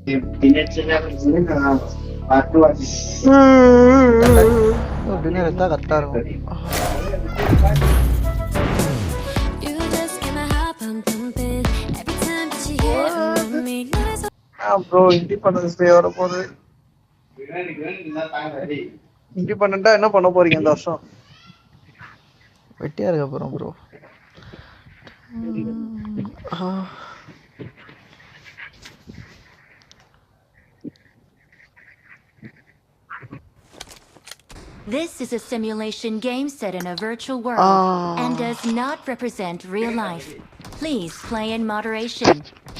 Dinner எடுத்தா கரெக்டா இருக்கும். ப்ரோ இண்டிபெண்டன்ஸ் டே வர போகுது. இண்டிபெண்டன்ட்டா என்ன பண்ண போறீங்க இந்த வருஷம்? வெட்டியா இருக்க போறோம் bro. This is a simulation game set in a virtual world and does not represent real life. Please play in moderation,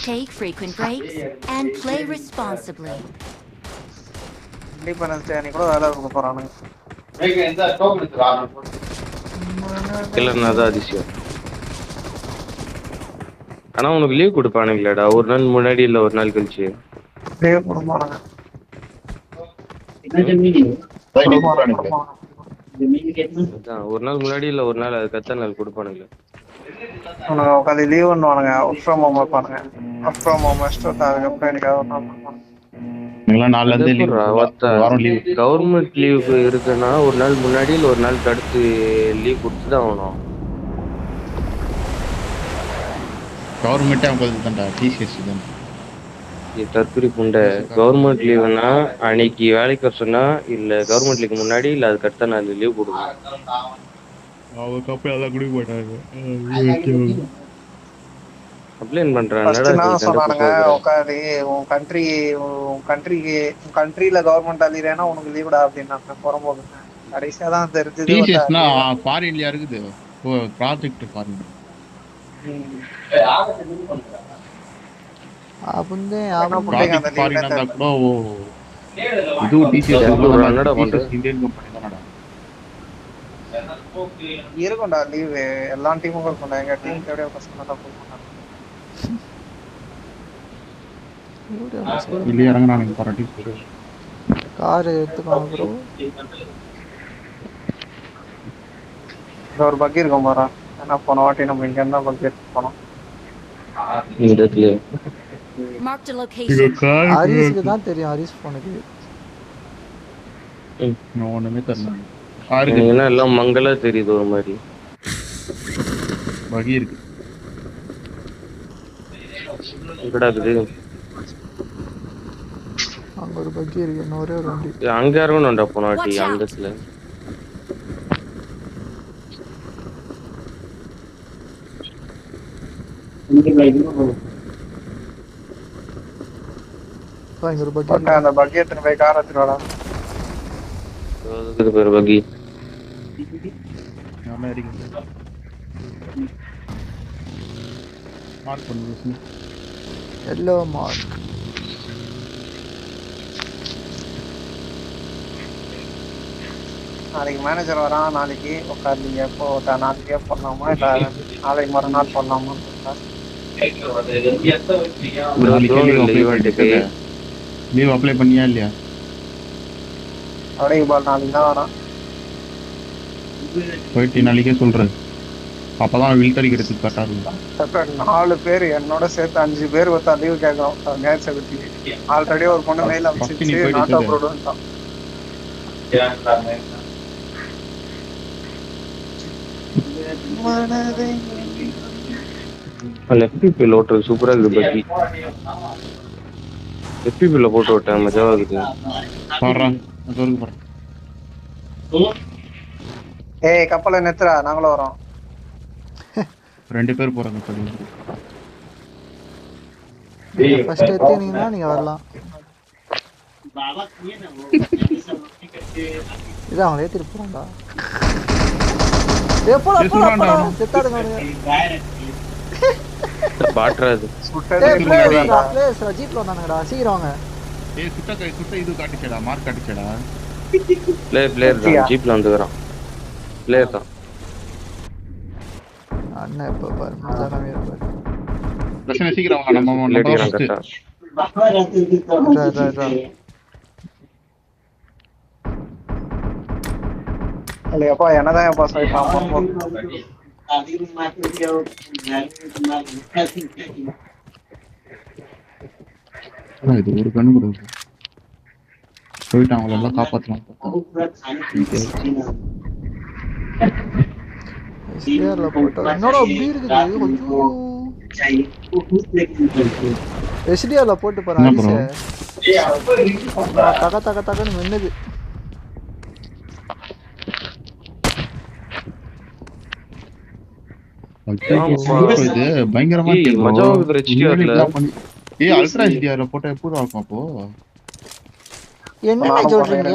take frequent breaks, and play responsibly. Independence day அன்னைக்கு கூட வேலை இருக்க போறானுங்க. கிளர்னா தான் அதிசயம். ஆனா உனக்கு லீவ் கொடுப்பானுங்களேடா, ஒரு நாள் முன்னாடி இல்ல ஒரு நாள் கழிச்சு. லீவ் கொடுப்பானுங்க. ஒரு நாள் முன்னாடி இல்ல ஒரு நாள் அதுக்கு அடுத்த நாள் கொடுப்பானுங்களே. உட்காந்து லீவ் பண்ணுவானுங்க. ஒர்க் ஃப்ரம் ஹோம் வைப்பானுங்க. ஒர்க் ஃப்ரம் ஹோம் வச்சுட்டு அதுக்கப்புறம் எனக்கு ஒரு நாள் பண்ணுவாங்க. கவர்மெண்ட் லீவுக்கு இருக்குன்னா ஒரு நாள் முன்னாடி இல்ல ஒரு நாளுக்கு அடுத்து லீவ் கொடுத்துதான் ஆகணும். கவர்மெண்ட்டே அவங்க தான்டா, டிசிஎஸ் தான். தற்கொலை புண்டை. கவர்மெண்ட் லீவுனா அன்னைக்கு வேலைக்கு வர சொன்னா இல்ல கவர்மெண்ட் லீவுக்கு முன்னாடி இல்ல அதுக்கு அடுத்த நாள் லீவ் கொடுக்கணும். அவங்க கப்பல் எல்லாம் குடிக்க மாட்டாங்க. கம்ப்ளைண்ட் பண்றாங்க. உட்காந்து உன் கண்ட்ரில கவர்மெண்ட் அழிறேன்னா உனக்கு லீவுடா அப்படின்னாங்க. புறம்போக்கு கடைசியா தான் தெரிஞ்சது. டிசிஎஸ்னா ஃபாரின்லயா இருக்குது. ஓ ப்ராஜெக்ட் ஃபாரின். அப்புண்டே ஃபாரின் அந்த கூட இது டிசிஎஸ் என்னடா பண்ற? இந்தியன் கம்பெனி தானடா. இருக்கும்டா லீவ் எல்லா டீமுக்கும் இருக்கும்டா. எங்க டீம் தேவையா பசங்க தான் போய் பண்ணாங்க. இல்ல இறங்குறானுங்க பாராட்டி. கார் எடுத்துக்கோங்க ப்ரோ. ஒரு பக்கி இருக்கும் பாரா. ஏன்னா போன வாட்டி நம்ம இங்க இருந்தா பக்கி எடுத்து போனோம். Marked a location. ஹரிஸ்க்கு தான் தெரியும். ஹரிஸ் போனுக்கு நான் ஒண்ணுமே தெரியல. என்ன எல்லாம் மங்களா தெரியுது ஒரு மாதிரி. பகி இருக்கு. எங்கடா இருக்குது? அங்க ஒரு பக்கி இருக்கு. இன்னொரு ஒரு வண்டி அங்க இருக்கணும்டா போன வாட்டி அந்த இடத்துல. இங்க ஒரு பக்கி. அந்த பக்கி எடுத்துட்டு போய் கார் எடுத்துட்டு வாடா. அதுக்கு பேர் பகி. அமெரிக்கா மார்க் பண்ணுங்க. Yellow mark. நாளைக்கு மேனேஜர் வரான். நாளைக்கு உட்காந்து எப்போ நாளைக்கே பண்ணலாமா இல்ல நாளைக்கு மறுநாள் பண்ணலாமா? லீவ் அப்ளை பண்ணியா இல்லையா? அப்படியே பால் நாளைக்கு தான் வரான். போயிட்டு நாளைக்கே சொல்றேன். அப்பதான் வில்தறி கிடைச்சது கரெக்டா இருக்கும். 4 பேர் என்னோட சேர்த்து 5 பேர் ஒருத்தா லீவ் கேட்கறோம். மேட்ச் எடுத்து ஆல்ரெடி ஒரு பொண்ணு மெயில் அனுப்பிச்சு நாட் அப்ரூவ்ட் வந்துட்டான். எஃபிபி லோட்டர் சூப்பரா இருக்கு பக்கி. எஃபிபில போட்டு விட்டேன் மஜாவா இருக்குது. பாறேன் அதோருக்கு பாறேன். ஏய் கப்பலை நிறுத்துறா, நாங்களும் வரோம். 2 பேர் போறாங்க கப்பல். ஃபர்ஸ்ட் ஏத்தினீங்கன்னா நீங்க வரலாம். இது அவங்க ஏத்திட்டு போறாங்கடா. போடா செத்தாடுங்க. பாட்றாது ஜீப்ல வந்தானுங்கடா. சீக்கிரம் வாங்க. ஏய் சுட்ட இது காட்டிச்சடா, மார்க் காட்டிச்சடா. பிளேயர் தான் ஜீப்ல வந்துறான். பிளேயர் தான். அண்ணா இப்ப பாரு மஜானாவே இருப்பாரு. பிரச்சனை சீக்கிரம் வாங்க. நம்ம லேடிறான் கரெக்ட்டா. இல்லையாப்பா என்னதான் எப்பா சொல்லிட்டான். இது ஒரு கண்ணு கூட இருக்கு. போயிட்டு அவங்கள எல்லாம் காப்பாற்றலாம். SDR-ல போட்டா என்னடா அப்படி இருக்குது? ஐயோ SDR-ல போட்டு பாரு என்ன bro? தக தக தகன்னு மின்னுது. இது பயங்கரமா ஏய், இருக்கு bro. மஜா ஆகுது HDR-ல. ஏய் அல்ட்ரா HDR-ல போட்டா எப்படி இருக்கும் அப்போ? என்னடா சொல்றீங்க?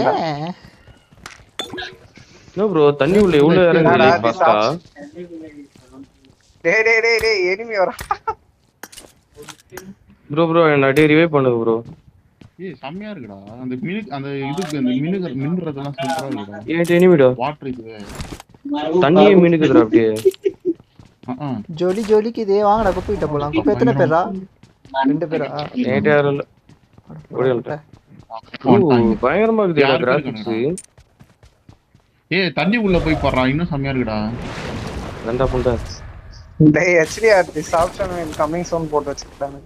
என்ன ப்ரோ தண்ணி உள்ள எவ்வளவு இறங்குது ஃபாஸ்டா? டேய் எனிமி வரா. ப்ரோ என்ன அடி ரிவைவ் பண்ணுங்க ப்ரோ. ஏய் செம்மையா இருக்குடா. அந்த இதுக்கு அந்த மின்னுறதெல்லாம் சூப்பரா இருக்குடா. ஏன் எனிமிடா? வாட்டர் இது. தண்ணியே மினுக்குதுடா அப்படியே. ஜோலி ஜோலிக்கு இதே வாங்கடா குப்பிட்ட போலாம். குப்பை எத்தனை பேரா? 2 பேரா? நேட்டே யாரும் இல்ல. ஓடி வந்துட்டேன். பயங்கரமா இருக்குடா கிராபிக்ஸ். ஏய் தண்ணி உள்ள போய் போறா இன்னும் செம்மையா இருக்குடா. ரெண்டா புண்டா. டேய் HDR this option will coming soon போட்டு வச்சிருக்காங்க.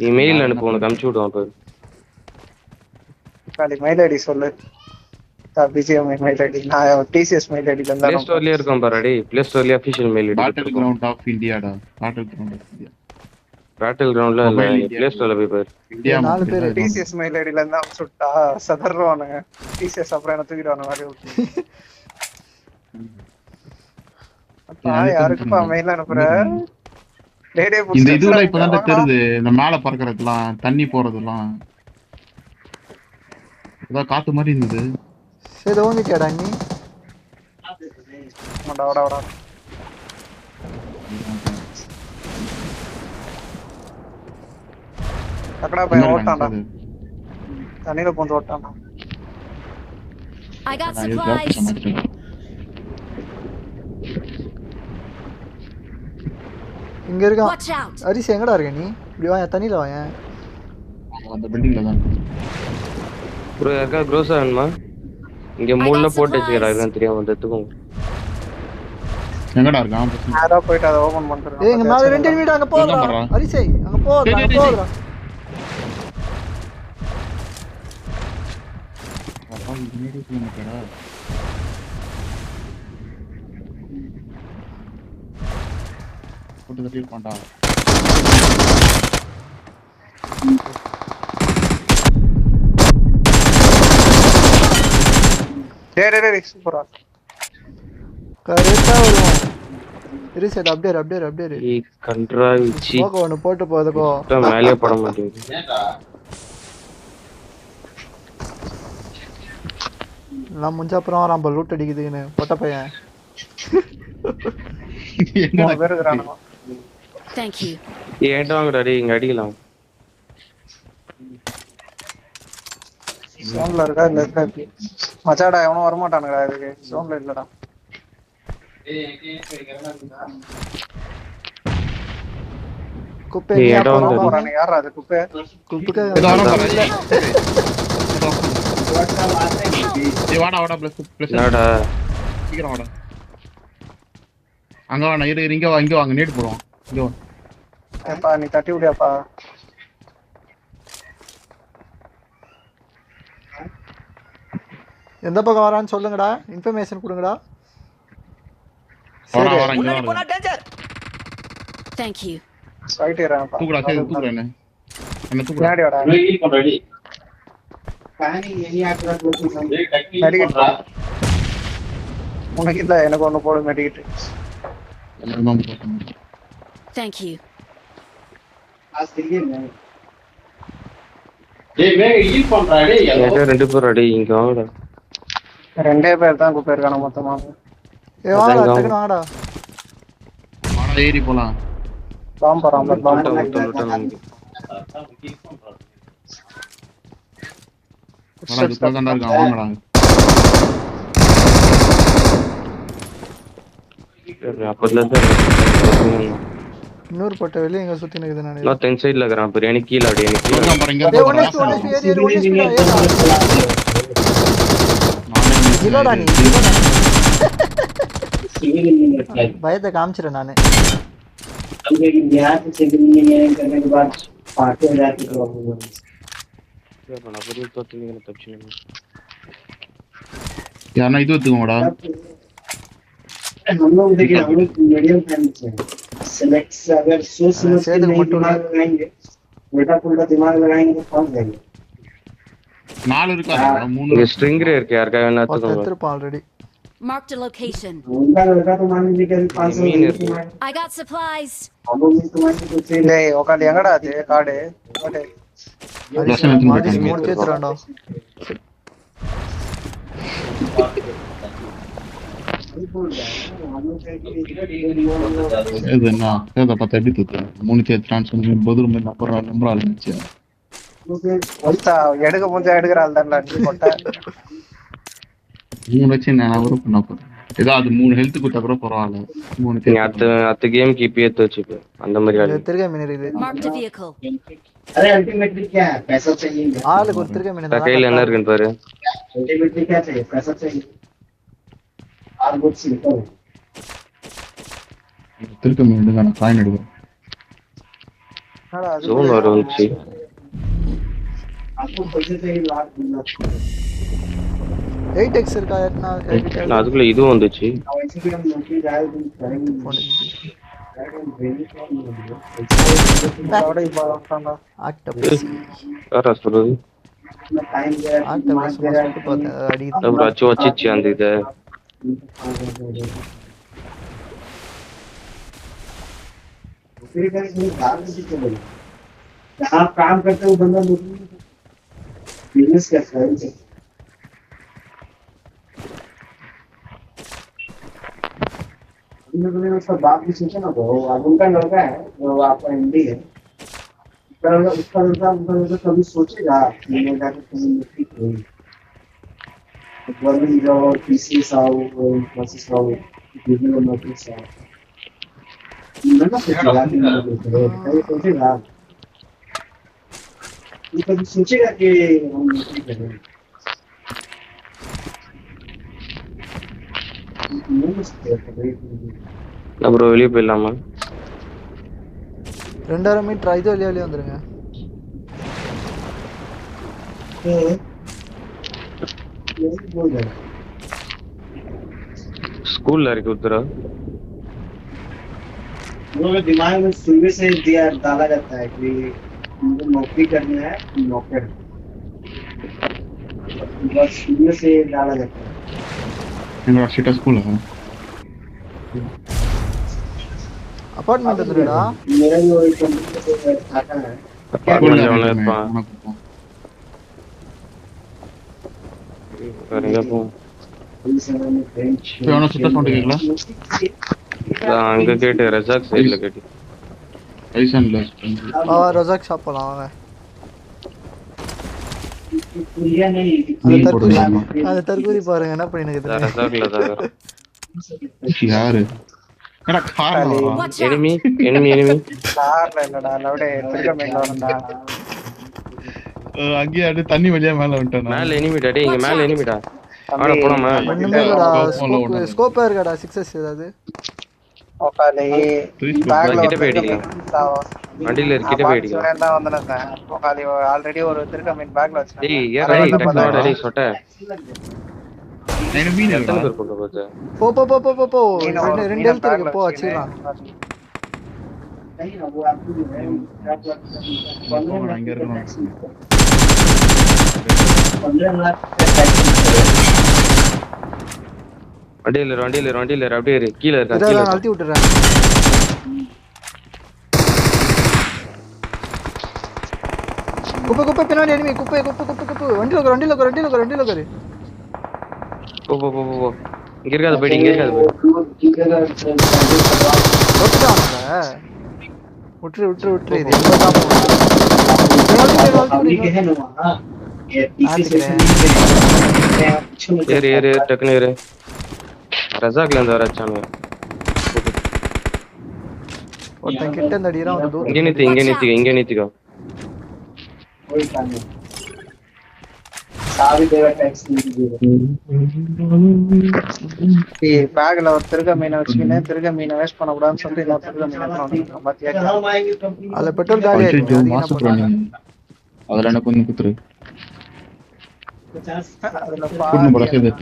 நீ மெயில் அனுப்பு உனக்கு அனுப்பிச்சு விடுவான் பாரு. காலி மெயில் ஐடி சொல்லு. பிஜிஎம் மெயில் ஐடி நான் TCS மெயில் ஐடில இருந்தா ப்ளே ஸ்டோர்லயே இருக்கும் பாரு டேய். ப்ளே ஸ்டோர்லயே official mail ID. Battle ground of இந்தியாடா. Battle ground of India. Battle கிரவுண்ட்ல இல்ல ப்ளே ஸ்டோர்ல போய் பாரு. இந்தியா 4 பேர் TCS மெயில் ஐடில இருந்தா சுட்டா சதறவானுங்க. TCS அப்புறம் என்ன தூக்கிடுவாங்க மாதிரி விட்டு. அப்பா யாருக்குப்பா மெயில் அனுப்புற? டேய் இந்த இதுல இப்பதான் தெரியுது இந்த மேல பறக்கறதுலாம் தண்ணி போறதெல்லாம். ஏதோ காத்து மாதிரி இருந்தது. சரி ஓங்கிட்டியாடா நீ? வாடா அக்கடா போய் ஓட்டான்டா. தண்ணில போந்து ஓட்டான்டா. I got supplies. இங்க இருக்கான். Watch out. அரிசி எங்கடா இருக்க நீ? இப்படி வாயா தண்ணில வாயா. அந்த பில்டிங்ல தான். ப்ரோ யாருக்கா க்ரோஸா வேணுமா? இங்க மூணுல போட்டு வச்சுக்கிறா இதுதான் தெரியாம வந்து எடுத்துக்கோங்க. எங்கடா இருக்கான்? நேரா போயிட்டு அதை ஓபன் பண்றேன். ஏய் இங்க மேல 2 வீடு அங்க போறா. அரிசி அங்க போறா. அப்பா இனிமே சொல்லுங்கடா. போட்டு கட்டி பாண்டா. டேய் சூப்பரா. கரெக்ட்டா வருவான். அரிசி அப்படியே. ஏய் கண்ட்ராவிச்சி. போக ஒன்னு போட்டு போதகோ. மேலே பட மாட்டேங்குது. நான் முஞ்ச அப்புறம் வரான் லூட் அடிக்குதுன்னு பொட்ட பையன். என்னடா பேர் இருக்கறானோ. Thank you. ஏன்டா வாங்கடா டேய் இங்க அடிக்கலாம். சோன்ல இருக்கா இல்ல இருக்கா? மச்சாடா எவனும் வர மாட்டானுடா இதுக்கு. சோன்ல இல்லடா. குப்பை ஏய், நீ இடம் அப்புறம் வந்து- போறானே யாரா அது குப்பை? குப்பைக்கு ஏதோ ஆனா பாரு. ஏய் வாடா ப்ளஸ் என்னடா சீக்கிரம் வாடா. அங்க வாடா இரு இங்க வாங்க நேட் போடுவோம். இங்க வா. ஏப்பா நீ தட்டி விடியாப்பா. எந்த பக்கம் வரான்னு சொல்லுங்கடா. இன்ஃபர்மேஷன் கொடுங்கடா. வாடா இங்க வா. Thank you. ஸ்ட்ரைட் ஏறாப்பா. தூக்குடா சரி தூக்குடா என்ன தூக்குடா. பின்னாடி வாடா. மெடிக்கெட் போ. உனக்கு இல்ல எனக்கு ஒன்னு போடு மெடிக்கெட். Thank you. என்கிட்ட 2 பேர் அடி இங்க வாங்கடா. 2 பேர் தான் குப்பை இருக்கான மொத்தமா. ஏய் வாடா டக்குனு வாடா. வாடா ஏறி போலாம். பாம்பு போறான் பாம்பு. வாடா இதுல தான் இருக்கான் வாங்கடா. அப்பத்துல இருந்து இன்னொரு பொட்ட வெளிய எங்க சுத்தி நிக்குது நானே. நான் தென் சைடுல இருக்கறேன் பிரியாணி கீழ அப்படியே எனக்கு கீழ இங்க பாருங்க ஏய் ஒண்ணே இல்லடா நீ. பயத்தை காமிச்சிர நானு. நான் புரிய தோத்துனீங்க தப்பிச்சு யாருன்னா இது எடுத்துக்கோங்கடா. சேதுக்கு மட்டும் இல்ல. 4 இருக்காதா? 3 இங்க ஸ்ட்ரிங் இருக்கு யாருக்கா வேணா எடுத்துக்கோங்க. எடுத்துருப்பான் ஆல்ரெடி. Marked a location. மீன் இருக்கு. I got supplies. டேய் உக்காந்து எங்கடா அது காடு லட்சம் எடுத்துன்னு மாடி போயிட்டாங்க. மூணு கேத்துறான்டா. இது என்ன சேதை பார்த்து எப்படி தூக்கு 3 சேர்த்துறான்னு சொல்லி பதில் மாதிரி நம்பர் ஆரம்பிச்சு எடுக்க முடிஞ்சா எடுக்கிறாள் தானே கொட்டை 3 வச்சு நான் அவரும் பண்ண போறேன். ஏதோ அது 3 ஹெல்த் கொடுத்தா கூட பரவாயில்ல. 3 நீ அத்த கேம்க்கு இப்ப ஏத்து வச்சுக்க அந்த மாதிரி ஆளு. திருக மீன் இருக்குது. Marked a vehicle. ஆளுக்கு ஒரு திருக மீன் கையில என்ன இருக்குன்னு பாரு. திருக்க மீன் எடுங்க, நான் காயின் எடுக்கிறேன். ஜோன் வர வந்துச்சு. 8x இருக்கா யாருன்னா? நான் அதுக்குள்ள இதுவும் வந்துச்சு. ஆக்டோபஸ் யாரா சொல்றது? ஆக்டோபஸ் சுட்டு பார்த்தேன் அடிக்குது. அப்புறம் அச்சு வச்சிச்சு அந்த இதை. आप काम करते हो बंदा बिजनेस करता है उसका बाप भी सोचा ना तो अब उनका लड़का है वो आपका एमडी है उसका लड़का कभी सोचेगा कि मैं जाकर कहीं नौकरी करूँ गवर्नमेंट जॉब और पीसीएस आओ प्रोसेस आओ बिजनेस और नौकरी से आओ ना सोचेगा ये कभी सोचेगा कि हम नौकरी करें அப்புறம் வெளியே போயிடலாமா? 2000 மீட்டர் இது வெளியே வந்துருங்க. स्कूल लड़के उतरा लोगों दिमाग में शुरू से दिया डाला जाता है कि मुझे नौकरी करनी है नौकर बस शुरू से डाला जाता है எங்க சிட்டா ஸ்கூல்ல அபார்ட்மெண்ட் இருக்குடா. मेरा भी वही कंप्यूटर खाता है अपार्टमेंट जाना है पा करेंगे पो इस समय में फ्रेंच வேணா சிட்டா சவுண்ட் கேக்கல அங்க கேட் ரஜாக் சைடுல கேட் ஐசன்ல ரஜாக் ஷாப் போலாம் வாங்க. पूरिया नहीं அந்த தற்கூரி பாருங்க என்ன பண்ணினுக்குது. ரஜாக்ல தான் யாரு எடா கார் Watch out. எனிமி கார்ல இல்லடா லவுடே திருக்க மேல வரடா அங்கே அடி தண்ணி வழியா மேல வந்துட்டானா மேல எனிமிடா டேய் இங்க மேல எனிமிடா ஆட போலாமா? ஒண்ணுமே இல்லடா. ஸ்கோப் இருக்கடா 6s ஏதாவது. ஓகாலே பேக்ல கிட்ட போயிடிங்க வண்டில கிட்ட போயிடிங்க சுரேன் தான் வந்தனே சார் ஓகாலே ஆல்ரெடி ஒரு திருக்க மீன் பேக்ல வச்சிருக்கேன். டேய் ஏறா டக்குனு டேய் சொட்ட எனக்கு மீன் எத்தனை பேர் கொண்டு போச்சா? போ போ போ போ போ ரெண்டு ஹெல்த் இருக்கு போ வச்சிரலாம். नहीं ना वो आपको जो है அங்க இருக்கணும் 15 लाख வண்டியில அப்படியே இரு கீழ இருக்கா இத கீழ நான் அழுத்தி விட்டுறேன். குப்பை பின்னாடி எனிமி குப்பை வண்டில உட்காரு. போ இங்க இருக்காத போய் ஓட்டுறாங்க. விட்டுரு இது எங்க தான் पब्लिक है ना वहां ये पीछे सेक्शन में ஏறு டக்குனு ஏறு ரஜாக்ல இருந்து வரச்சானே ஒருத்தன் கிட்ட இந்த அடிறான் ஒரு தூரம். இங்க நிறுத்திக்கோ कोई काम नहीं சாவி தேவை டாக்ஸ் பேக்ல ஒரு திருக மீனை வச்சுக்கினே திருக மீனை வேஸ்ட் பண்ணக்கூடாதுன்னு சொல்லிட்டு எல்லா திருக மீனை பாத்தியா அதுல பெட்ரோல் காலி ஆயிடுச்சு அது என்ன மாசு பண்ணலாம்? அதுல என்ன கொஞ்சம் குத்துரு அதுல கூட்டு போட சேது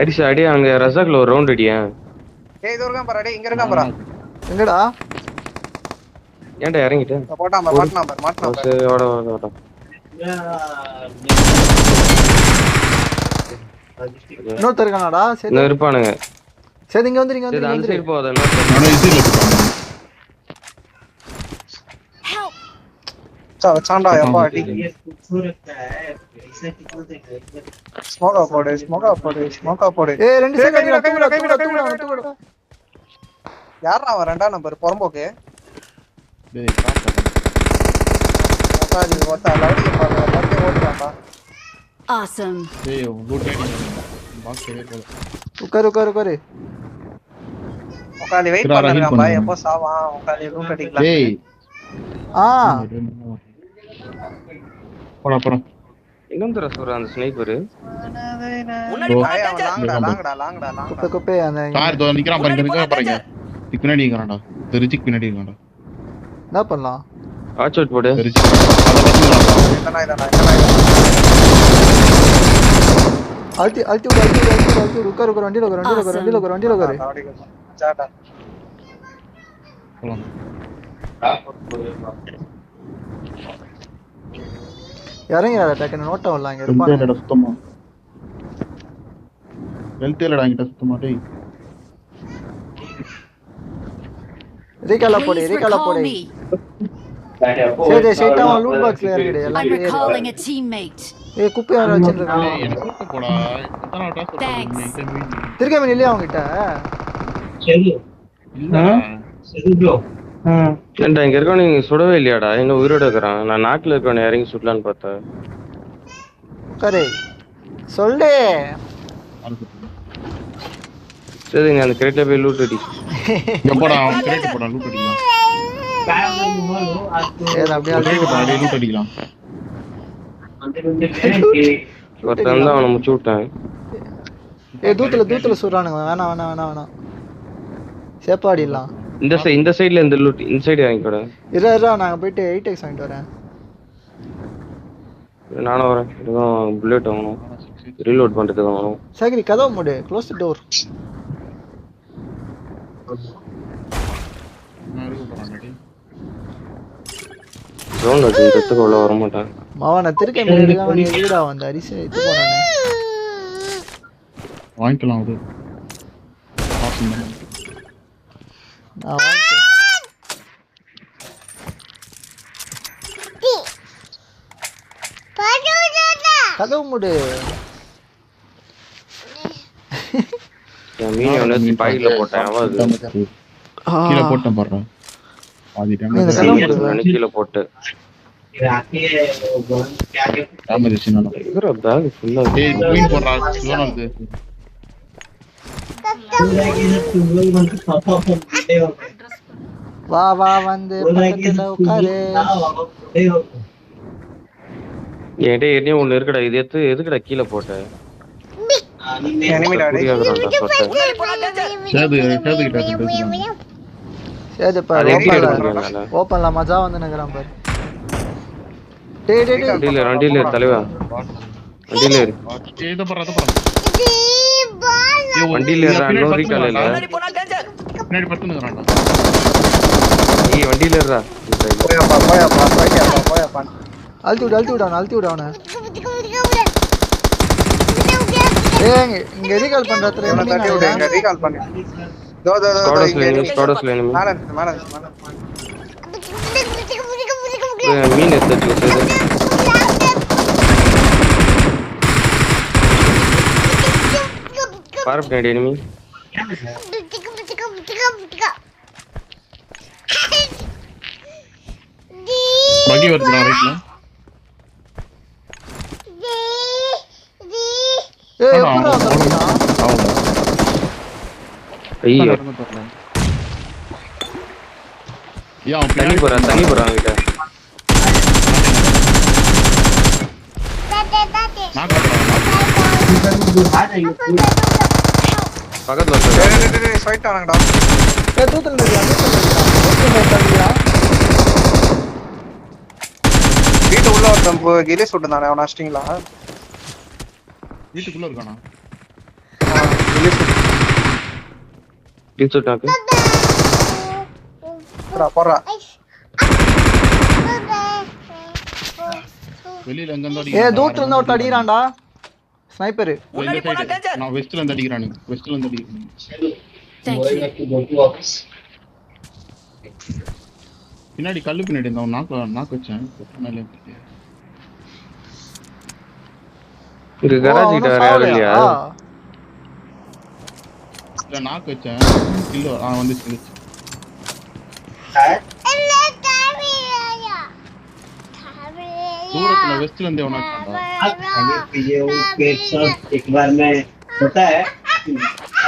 அடிச்சு அடி அங்க ரசாக்ல ஒரு ரவுண்ட் அடியா. ஏய் இது இருக்கான் பாரு, இங்க இருக்கான் பாரு. எங்கடா ஏன்டா இறங்கிட்ட? போட்டான் பாரு, மாட்டலாம் பாரு. சரி ஓட ஓட ஓட. இன்னொருத்தர் இருக்கானாடா? சரி இன்னும் இருப்பானுங்க. சரி இங்க வந்து சரி அந்த சைடு போகாத. ஆனா இதுல இருக்காங்க Help! வச்சாண்டா எப்பா அடி. ஸ்மோகா போடு. ஏய் ரெண்டு ஏய், சைடு கைவிட, கைவிட, கைவிட, தூக்குடா. யாரா அவன் 2ஆம் நம்பர் பொறம்போக்கு? டேய் காசு மசாஜ் ஓட்டா லைட் பாரு, எல்லாத்தையும் ஓட்டுறான்டா. Awesome. டேய் லூட் ஐடி பாக்ஸ் ஏறி போல உட்காரு உட்காந்து வெயிட் இரு, பண்ணாங்க hit பாய், பண்ணுங்க. எப்போ சாவான் உட்காந்து ரூட் அடிக்கலாம். டேய் ஆ போடா இன்னும் தர சொல்ற அந்த ஸ்னைப்பர். பாய், அவன் லாங்கடா. குப்பை அந்த கார் தோ நிக்கறான் பாருங்க பாருங்க பின்னாடி நிக்கறான்டா தெரிஞ்சிக்கு பின்னாடி இருக்கான்டா என்ன பண்ணலாம்? வாட்ச் அவுட் போடு. தெரிஞ்சிக்கு அத பத்திங்கறான்டா இதனா அல்டி உட்காரு வண்டியில உட்காரு. சாட்டா. போலாம் இறங்கிறாத டக்குன்னு நோட்டம் வரலாம் இங்க ரெண்டே இருப்பாங்க. இல்லடா சுத்தமா ஹெல்த் இல்லடா என்கிட்ட சுத்தமா டேய் ரீகால போடு. Please recall me. சரி ஸ்ட்ரைட்டா அவன் லூட் பாக்ஸ்ல இறங்கிடு எல்லாம். I'm recalling a teammate. ஏய் குப்பை யார வச்சிருக்காங்க? டேய் எனக்கு கூட்டு போடா எத்தனை டாஸ் Thanks. திருக்க மீன் இல்லையா அவங்க கிட்ட? இல்ல ஏன்டா இங்க இருக்கவன் நீங்க சுடவே இல்லையாடா? இன்னும் உயிரோட இருக்கிறான். நான் நாட்டுல இருக்கவன இறங்கி சுடலான்னு பார்த்தேன். உட்காரு சொல்லு. சரி நீ அந்த கிரேட்ல போய் லூட் அடி. இங்க போடா அவன் கிரேட் போடா லூட் அடிக்கலாம் ஏய் அப்படியே கிரேட் போடா டேய் லூட் அடிக்கலாம் ஒருத்தன் தான் அவனை முச்சு விட்டேன். ஏய் தூத்துல சுடுறானுங்க. வேணாம் சேப்பாடிடலாம். இந்த சைடுல இந்த லூட் இந்த சைடு இறங்கிக்கூட. இரா நாங்க போயிட்டு 8x வாங்கிட்டு வரேன். நானும் வரேன். இதுவும் புல்லட் வாங்கணும். ரீலோட் பண்றதுக்கு வாங்கணும். சாகிரி கதவு மூடு. Close the door. நான் இருக்க போறான் டேய் ரவுண்ட் அடி ரத்துக்கு அவ்வளோ வர மாட்டான். மாவன திருக்க மீன் எடுக்காம நீ வீடா வந்த அரிசி எடுத்து போனானே. வாங்கிக்கலாம் அது ஆசம் நான் வாங்கிட்டேன். கதவு மூடு. என் மீன் ஒன்று பாக்கெட்ல போட்டேன். அவன் அது கீழ போட்டேன் பாருடா பாதி டைம் இந்த கதவு மூடு. கீழே போட்டு டேமேஜ் சின்னடா இருக்கிற பேக் ஃபுல்லா டேய் குயின் போடுறா ஸ்லோனா இருக்கு வா வந்து பக்கத்துல உட்காரு. என்கிட்ட ஏற்கனவே ஒன்று இருக்குடா. இது எதுக்குடா கீழே போட்டேன்? எனிமிடா டேய். சேது கிட்ட பேசுறாங்க சரி பாரு அது எப்படி ஓபன்ல எடுக்கணும்? ஓபன்ல மஜா வந்து நிக்கறான் பாரு. டேய் வண்டியில தலைவா வண்டியில இரு. ஏய் இத போறா வண்டியில ஏறா. இன்னொரு ரீகால் இல்ல. பின்னாடி பத்துங்கறான்டா ஏய் வண்டியில ஏறா. போயப்பா. அழுத்தி விடு அவனை. ஏய் இங்க ரீகால் பண்றதுல இவனை தட்டி விடு, இங்க ரீகால் பண்ணு. தோ ஸ்டோடஸ்ல enemy. மேல. மீன் எடுத்து பாரு பின்னாடி enemy. பகி வருதுடா ரைட்ல ஏய் எப்படா வந்தீங்க? ஐயோ யா தண்ணி போறான் கிட்ட. நான் காட்டுறேன். பக்கத்துல ஒருத்தர். ஃபைட் ஆனாங்கடா. தூத்துல இருக்கியா வீட்டு உள்ள ஒருத்தன் கிலேஸ் விட்டுந்தானே அவன் அடிச்சிட்டீங்களா? வீட்டுக்குள்ள இருக்கானா? டீச்சர் டாக்கு. போறா வெளியில எங்க இருந்து ஏ தூத்துல இருந்து ஒருத்த அடிக்கிறான்டா ஸ்னைப்பர். இந்த சைடு நான் வெஸ்ட்ல இருந்து அடிக்றானு. வெஸ்ட்ல இருந்து அடிக்றானு. Thank you. பின்னாடி கல்லு பின்னாடி இருந்தவன் நாக்கு வச்சேன். மேல இங்க கராஜ் கிட்ட வேற இல்லையா? இல்ல நாக்கு வச்சேன். இல்ல வந்து சொல்லுச்சு. दूर वेस्ट लंदे होना चाहता ये उसके सब एक बार में होता है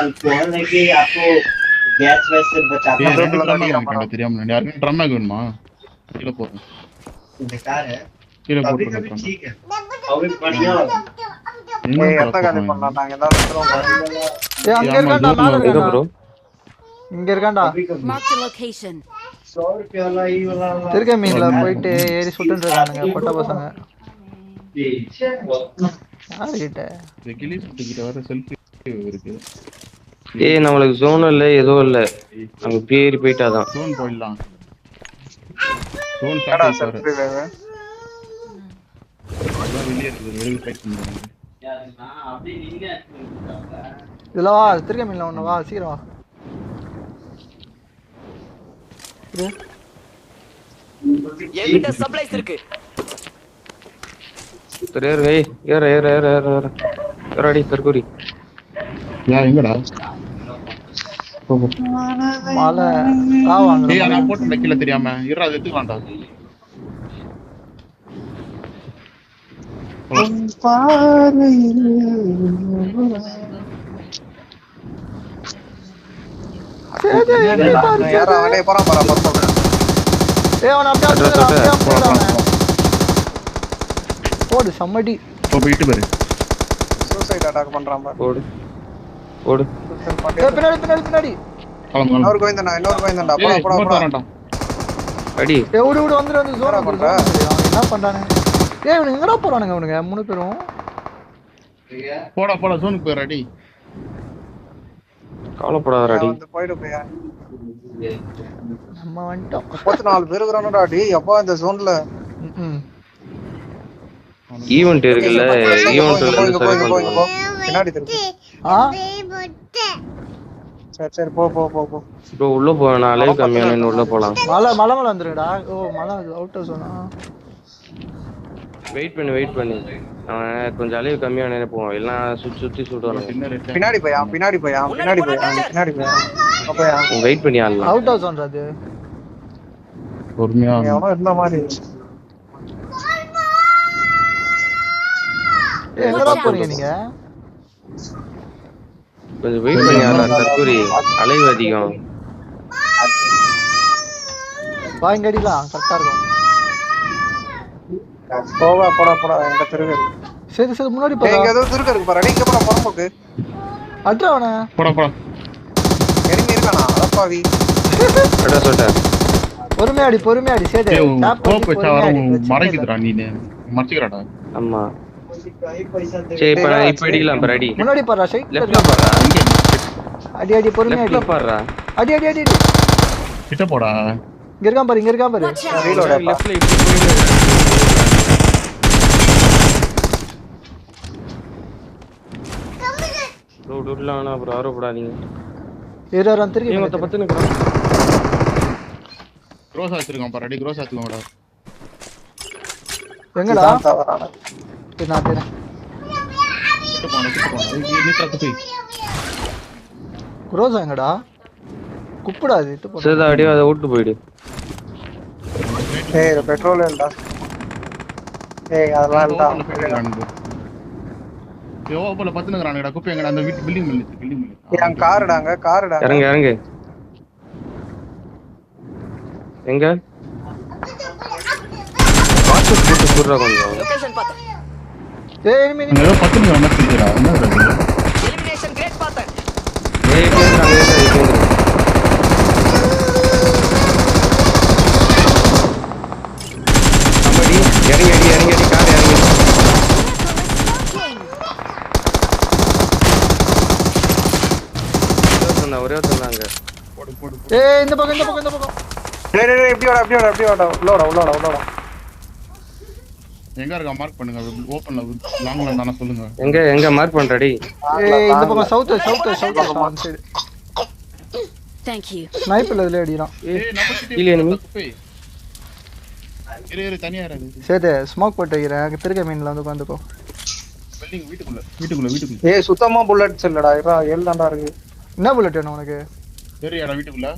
अल्कोहल है कि आपको गैस वैसे बचाता है ड्रम में தெரியாம நான் யாருக்கு ட்ரம் மேக் வேணுமா கீழ போறேன் बेकार है கீழ अभी போறேன் कभी ठीक है अभी बढ़िया ஏய் எத்த காலி பண்ணலாம் நாங்க எல்லாரும் வந்துறோம். ஏய் அங்க இருக்கான்டா மேல எங்க இருக்கான்டா. ப்ரோ? இங்க இருக்கான்டா. Mark the location. 100 रुपए वाला ये वाला திருக்க மீன்ல போயிட்டு ஏறி சுட்டுட்டு இருக்கானுங்க பொட்ட பசங்க. யாரு கிட்ட? ரெகுலி கிட்ட வர செல்ஃபி இருக்கு. ஏய் நம்மளுக்கு ஜோன் இல்ல ஏதோ இல்ல. அங்க பேரி போய்ட்டாதான். ஜோன் போயிடலாம். ஜோன் கடா ஸ்டார்ட் ஆயிடுச்சு. செல்ஃபி வேற. அதான் வெளிய இருக்கு. வெளிய ஃபைட் பண்ணுவாங்க. இதுல வா திருக்க மீன்ல ஒண்ணு வா சீக்கிரம் வா. என்கிட்ட சப்ளைஸ் இருக்கு. ஏறு ஏய் ஏறு ஏறு ஏறு ஏறு ஏறு. ஏறடி தர்குரி. யார் எங்கடா? மாலை வாங்க. ஏய் நான் போட்டு கீழ தெரியாம இருடா அது எடுத்துக்கலாம்டா. யாரா அவனே போறான் பாறா பத்தோட. ஏய் அவன அப்படியே போடு சம்மடி. போயிட்டு பாரு. சூசைட் அட்டாக் பண்றான் பாரு. ஓடு ஓடு. ஏய் பின்னாடி பின்னாடி பின்னாடி. இன்னொரு கோயிந்தடா போடா போடா போடா. அடி. ஏய் ஓடு ஓடு வந்து ஜோரா பண்றா. என்ன பண்றானே? ஏய் இவனுங்க எங்கடா போறானுங்க இவனுங்க மூணு பேரும்? போடா போடா ஜோனுக்கு போய் ரெடி. கவலைப்படாத அடி. வந்து போய்டு போயா. நம்ம வந்துட்டோம். 34 பேர் இருக்கறானடா டேய் அப்பா இந்த ஜோன்ல. ஈவென்ட் இருக்குல்ல ஈவென்ட்ல இருந்து சரி பண்ணுவோம். பின்னாடி திருப்பி. சரி போ போ போ போ. ப்ரோ உள்ள போவேனா லைவ் கம்மியான உள்ள போலாம். மலை வந்துருடா. ஓ மலை அவுட் ஆஃப் ஜோனா. வெயிட் பண்ணு. அவன் கொஞ்சம் அலைவ் கம்மியான போவான். எல்லாம் சுத்தி சுடுவாங்க. பின்னாடி போயா. அப்பயா வெயிட் பண்ணி ஆடலாம். அவுட் ஆஃப் ஜோன் அது. பொறுமையா எவனோ இருந்த மாதிரி. எங்கடா போறீங்க நீங்க? கொஞ்சம் வெயிட் பண்ணி ஆடலாம் தர்குரி. அலைவ் அதிகம். வாங்க அடிலாம் கரெக்ட்டா இருக்கும். போவா போடா எங்க திருகு. சரி முன்னாடி போடா. எங்க ஏதோ திருகு இருக்கு பாரு. இங்க போடா பொறம்போக்கு. அட்றாவன. போடா. எனிமி இருக்கானா? அடப்பாவி. அட சொல்டா. பொறுமையா அடி சேடு. கோப் வச்சா வர மறைக்குதுடா நீனே. மறைச்சிக்கறடா. ஆமா. சரி இப்ப அடிக்கலாம் பாரு அடி. முன்னாடி பாறா சைட். லெஃப்ட்ல பாறா. அடி பொறுமையா அடி. லெஃப்ட்ல பாறா. அடி. கிட்ட போடா. இங்க இருக்கான் பாரு. ரீலோட் லெஃப்ட்ல இப்படி போயிடு. ரோட்ல ஆனா அப்புறம் ஆரோப்படாதீங்க. ஏறாரன் திருக்கி. மொத்த 10 நிக்கறான். க்ரோஸ் ஆச்சிருக்கான் பாரு அடி க்ரோஸ் ஆச்சுங்கடா. எங்கடா? தவறான. நான் தேறேன். கிட்ட போடா. நீ தட்டு போய். க்ரோஸ் எங்கடா? குப்புடா அது இட்டு போ. சேதா அடி அத ஓட்டு போய்டு. ஏய் பெட்ரோல் இல்லடா. ஏய் அதெல்லாம் இல்லடா. போல 10 நிக்கறானடா. குப்பை எங்கடா அந்த வீட்டு பில்டிங் மேல. என் கார்டாங்க. இறங்கு. எங்க? வாட்ஸ்அப் போட்டு சொல்றா கொஞ்சம். லொகேஷன் பாத்து. ஏய் enemy ஏதோ 10 நிமிஷம் வந்து தெரியுடா என்ன இது எலிமினேஷன் கிரேட் பார்த்தேன். ஏய் பேசுறாங்க somebody இறங்கி கார் இறங்கி ஒரே சொன்னாங்க ஏய் இந்த பக்கம் டேய் எப்படி வாடா எங்க இருக்க மார்க் பண்ணுங்க ஓபன்ல லாங்ல இருந்தானே சொல்லுங்க எங்க மார்க் பண்றடி ஏய் இந்த பக்கம் சவுத் சைடு Thank you. ஸ்னைப்பர்ல இதுல அடிறான். ஏய் நம்ம கிட்ட கீழ enemy இரு தனியா இரு சேது ஸ்மோக் போட்டு வைக்கிறேன். அங்க திருக்க மீன்ல வந்து உட்கார்ந்துக்கோ. பில்டிங் வீட்டுக்குள்ள ஏய் சுத்தமா புல்லட்ஸ் இல்லடா இரா 7 தான்டா இருக்கு. என்ன புல்லட் வேணும் உனக்கு? சரியாடா வீட்டுக்குள்ள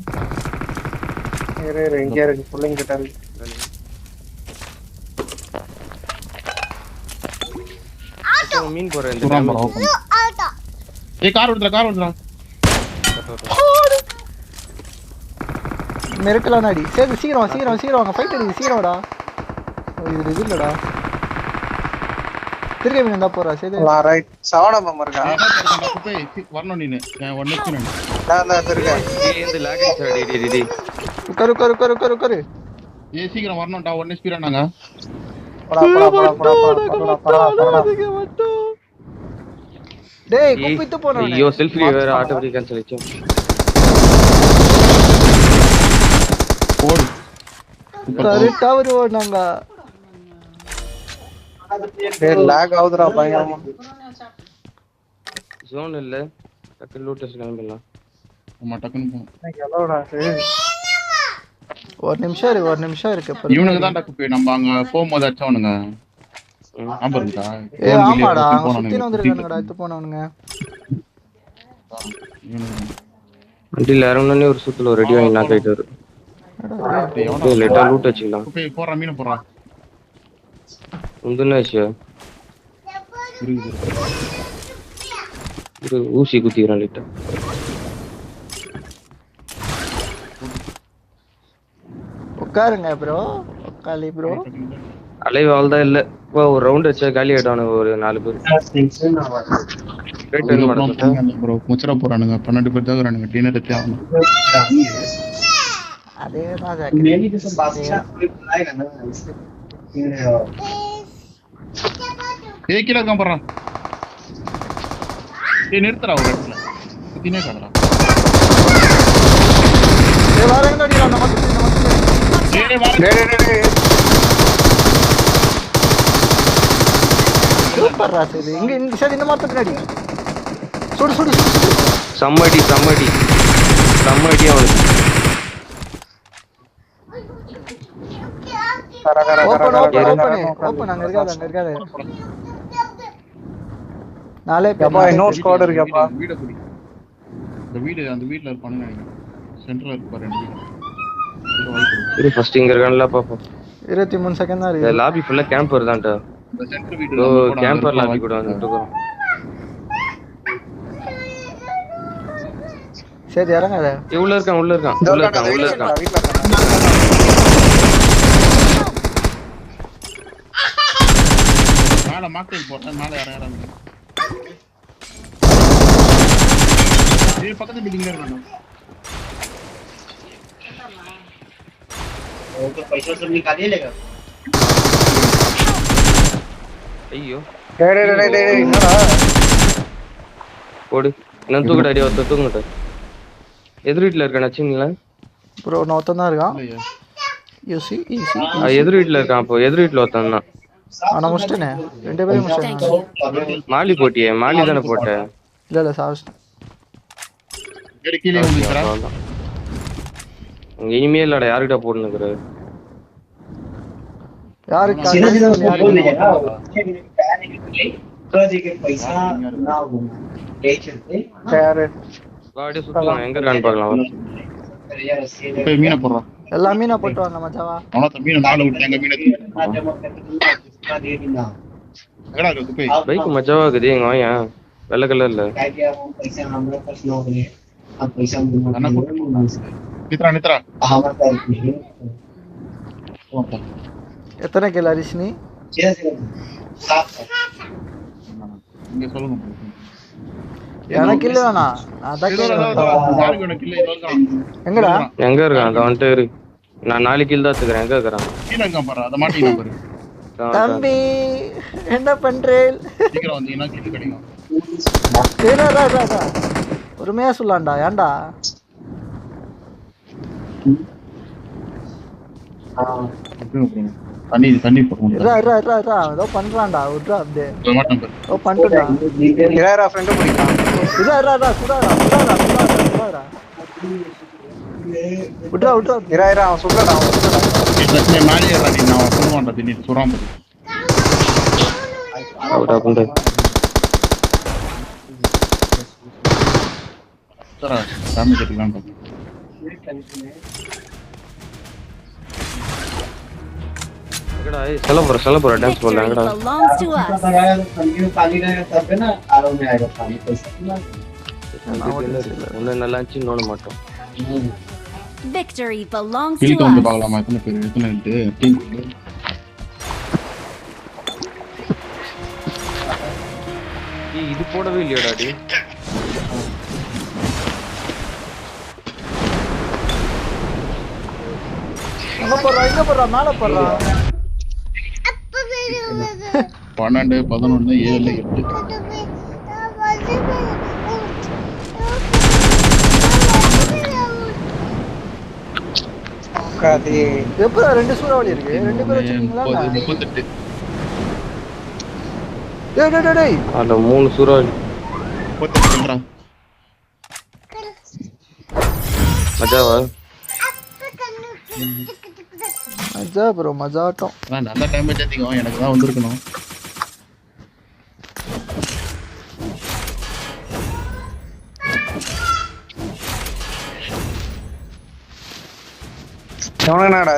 இரு இங்க இருக்கு புல்லிங் கிட்ட இருக்கு. மீன் போற இந்த டேமேஜ் ஏய் கார் ஓடுறா மிரட்டலாம் அடி. சேது சீக்கிரம் வாங்க ஃபைட் அடி சீக்கிரம்டா. இது இல்லடா. திருக்க மீன் இருந்தா போறா சேது. ரைட் சவண பம் இருக்கா? போய் வரணும் நீ நான் 1 நிமிஷம் நான் இருக்கேன். இந்த லாகிங் சைடு டி உட்காரு. ஏய் சீக்கிரம் வரணும்டா 1 நிமிஷம் நாங்க படா. டேய் குப்பிட்டு போறானே. ஐயோ செல்ஃபி வேற ஆட்டோமேட்டிக் கேன்சல் ஆச்சு போடு கரெக்ட்டா வருவாங்க. டேய் லாக் ஆவுதுடா பயங்கரமா. ஜோன் இல்ல டக்கு லூட் டெஸ்ட் கிளம்பிடலாம் நம்ம டக்குன்னு போணும் எல்லோடா ஒரு நிமிஷம் இருக்கு. இவனுக்கு தான் டக்கு போய் நம்ம அங்க போகும்போது அடிச்சவனுங்க நம்பர் இருக்கா ஏய் ஆமாடா சுத்தின வந்திருக்கானுங்கடா எடுத்து போனவனுங்க. வண்டியில இறங்கணும்னே ஒரு சுத்துல ரெடி வாங்கி நான் போயிட்டு வரும் லேட்டா லூட் வச்சுக்கலாம் போய் போறா மீன் போறா உந்துன விஷயம் இது ஊசி குத்திக்கிறான் லேட்டா உட்காருங்க ப்ரோ. அலைவ் ஆல்தான் இல்ல ஒரு ரவுண்ட் வச்சா காலி ஆயிட்டானு ஒரு 4 பேர் ரேட் என்ன மாட்டேன் ப்ரோ முச்சரா போறானுங்க 12 பேர் தான் வரானுங்க டின்னர் எடுத்து ஆகணும் அதேதான் Maybe this is Basha reply na. ஏய் கீழ இருக்கான் போறான் ஏய் நிறுத்துறா ஒரு இடத்துல சுத்தினே காடா ஏய் வாரங்க அடிடா நமக்கு ஏய் வா டேய் சூப்பர் ராசேது. இங்க இந்த சைடு இந்த மரத்துக்கு அடி. சுடு. சம்மடி அவனுக்கு ஓபன் அங்க இருக்காது. நாளே அப்பா இன்னொரு ஸ்குவாட் இருக்குப்பா. வீட குடி அந்த வீட்ல இருப்பானுங்க நினைக்கிறேன் சென்டர்ல இருப்பா ரெண்டு வீடு இது ஃபர்ஸ்ட் இங்க இருக்கான்ல பாப்போம் 23 செகண்ட் தான் இருக்கு. லாபி ஃபுல்லா கேம்பர் தான்டா இந்த சென்டர் வீட்ல கேம்பர் லாபி கூட வந்துட்டு இருக்கோம் சரி இறங்காத. உள்ள இருக்கான் வீட்ல இருக்கான். மேல மார்க்கெட் போறேன் மேல யாராவது ஏய் பக்கத்து பில்டிங்ல இருக்கானே तो पैसा सब निकाल लेगा ஐயோ டேய் என்னடா போடு நான் தூக்குடா அடி ஒருத்தர் தூக்குடா எதிர் வீட்ல இருக்கான் அச்சிங்களா ப்ரோ நோத்தம் தான் இருக்கான். இல்லையா யூசி எதிர் வீட்ல இருக்கான் அப்போ எதிர் வீட்ல ஒருத்தன் தான் ஆனா முடிச்சிட்டேனே. ரெண்டு பேரும் முடிச்சிட்டேன். மாலி போட்டியே மாலி தானே போட்ட இல்ல சாவஸ். ஏடி கீழே வந்துறா அங்க இனிமே இல்லடா யார்கிட்ட போடுனுக்குற யாருக்கு सीधा सीधा बोल देगा तो जी के पैसा ना हो ले चलते யாரு வாடி சுத்துவான் எங்க இருக்கான்னு பார்க்கலாம் यार सीधे போய் மீனை போடுறான் எல்லாமே நான் போட்டு வாங்க மச்சாவா. அவன மீனை நாள விட்டு எங்க மீனை जमा करके दे देना எங்கடா இருக்கு போய் பைக் மஜாவா இருக்குது எங்க வாயா வெள்ளை கலர்ல क्या क्या पैसा हम लोग पास ना होने अब पैसा அண்ணா நித்ரா हमारा पैर नहीं போடா எத்தனை கிலோ அரிசி நீ? सीधा सीधा 7 இங்க சொல்லுங்க bro. எனக்கு இல்ல வேணா அதான் இதோ, இதோ, இதோ, யாருக்கு வேணும் kill? இதோ இருக்கான். எங்கடா எங்க இருக்கான் அந்த வந்துட்டு இரு. நான் 4 கில் தான் எடுத்துக்கிறேன். எங்க இருக்கிறான்? கீழே இருக்கான் பாரு, அதை மாட்டிக்கிட்டான் பாரு. தம்பி என்ன பண்றேன் சீக்கிரம் வந்தீங்கன்னா kill கிடைக்கும். பொறுமையா சொல்லாண்டா ஏன்டா தண்ணி போகும். ஏதோ பண்றான்டா விட்றா அப்படியே மாட்டேன் பாரு. ஓ பண்ணிட்டுடா இராரா ஃப்ரெண்டு பிடிக்கலாம். விட்றா இரா அவன் சுடுறா பிரச்சனை மேலே ஏறாடி, நான் சொல்லுவான்டா திடீர்னு சுறான் பாரு. அவுடா புண்டை. சரா டேமேஜ் எடுக்கலாம் பாரு. எங்கடா செல்ல போற டான்ஸ் போடல Victory எங்கடா? belongs to us. पानी रहेगा तब है ना आरो में आएगा पानी पैसा ஒண்ணு நல்லா இருந்துச்சு இன்னொன்னு மாட்டோம். Victory belongs கில் to வந்து us. பார்க்கலாமா எத்தனை பேர் எத்தனை டீம். இது போடவே இல்லையாடா டி? எங்க போடுறா மேல போடுறா 12, 11, 7, 8. உட்காதி. எப்படா 2 சூறாவளி இருக்கு 2 பேர் வச்சிருக்கீங்களா 38. டேய் அந்த 3 சூறாவளி 38 சொல்றா. மஜாவா? மஜா ப்ரோ மஜாட்டம் நான் நல்ல டேமேஜ் அதிகம், எனக்கு தான் வந்திருக்கணும். எவனடா